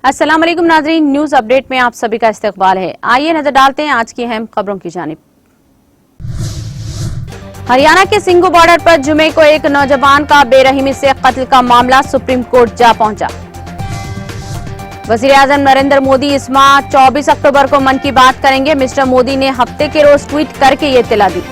अस्सलाम वालेकुम नाज़रीन, न्यूज अपडेट में आप सभी का इस्तकबाल है। आइए नजर डालते हैं आज की अहम खबरों की जानिब। हरियाणा के सिंगू बॉर्डर पर जुमे को एक नौजवान का बेरहमी से कत्ल का मामला सुप्रीम कोर्ट जा पहुंचा। वज़ीर-ए-आज़म नरेंद्र मोदी इस माह 24 अक्टूबर को मन की बात करेंगे। मिस्टर मोदी ने हफ्ते के रोज ट्वीट करके ये इत्तला दी।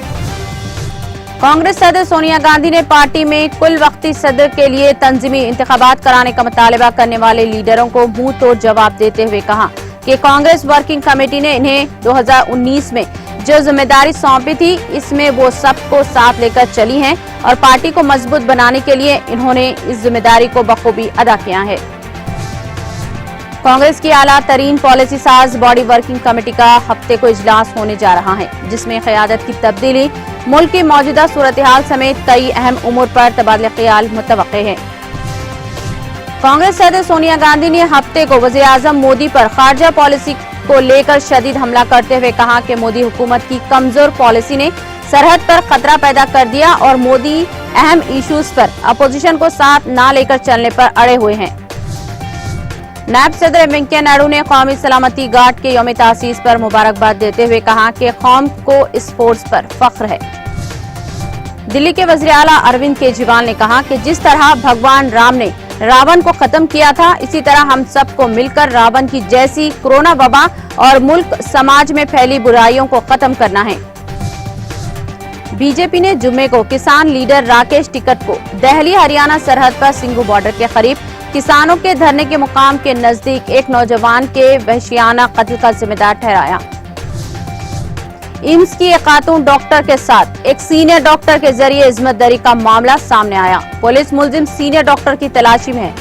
कांग्रेस सदर सोनिया गांधी ने पार्टी में कुल वक्ती सदर के लिए तंजीमी इंतखाबात कराने का मुतालबा करने वाले लीडरों को मुंह तोड़ जवाब देते हुए कहा कि कांग्रेस वर्किंग कमेटी ने इन्हें 2019 में जो जिम्मेदारी सौंपी थी, इसमें वो सबको साथ लेकर चली हैं और पार्टी को मजबूत बनाने के लिए इन्होंने इस जिम्मेदारी को बखूबी अदा किया है। कांग्रेस की आला तरीन पॉलिसी साज बॉडी वर्किंग कमेटी का हफ्ते को इजलास होने जा रहा है, जिसमें क़यादत की तब्दीली, मुल्क की मौजूदा सूरत हाल समेत कई अहम उमूर पर तबादला ख्याल मुतवक्के है। कांग्रेस सदर सोनिया गांधी ने हफ्ते को वज़ीर-ए-आज़म मोदी पर खारजा पॉलिसी को लेकर शदीद हमला करते हुए कहा कि मोदी हुकूमत की कमजोर पॉलिसी ने सरहद पर खतरा पैदा कर दिया और मोदी अहम इश्यूज पर अपोजिशन को साथ न लेकर चलने पर अड़े हुए हैं। नायब सदर वेंकैया नायडू ने कौमी सलामती गार्ड के यौम तासीस पर मुबारकबाद देते हुए कहा कि कौम को इस फोर्स पर फख्र है। दिल्ली के वज़ीर आला अरविंद केजरीवाल ने कहा कि जिस तरह भगवान राम ने रावण को खत्म किया था, इसी तरह हम सबको मिलकर रावण की जैसी कोरोना वबा और मुल्क समाज में फैली बुराइयों को खत्म करना है। बीजेपी ने जुम्मे को किसान लीडर राकेश टिकैत को दिल्ली हरियाणा सरहद पर सिंगू बॉर्डर के करीब किसानों के धरने के मुकाम के नजदीक एक नौजवान के वहशियाना कत्ल का जिम्मेदार ठहराया। एम्स की एक खातून डॉक्टर के साथ एक सीनियर डॉक्टर के जरिए इज्जतदारी का मामला सामने आया। पुलिस मुलजिम सीनियर डॉक्टर की तलाशी में है।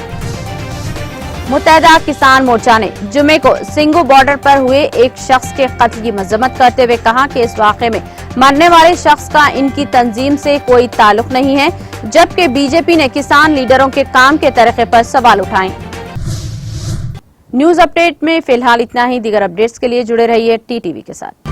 मुत्तहदा किसान मोर्चा ने जुमे को सिंगू बॉर्डर पर हुए एक शख्स के कत्ल की मजम्मत करते हुए कहा कि इस वाक़े में मरने वाले शख्स का इनकी तंजीम से कोई ताल्लुक नहीं है, जबकि बीजेपी ने किसान लीडरों के काम के तरीके पर सवाल उठाए। न्यूज अपडेट में फिलहाल इतना ही। दीगर अपडेट्स के लिए जुड़े रहिए TTV के साथ।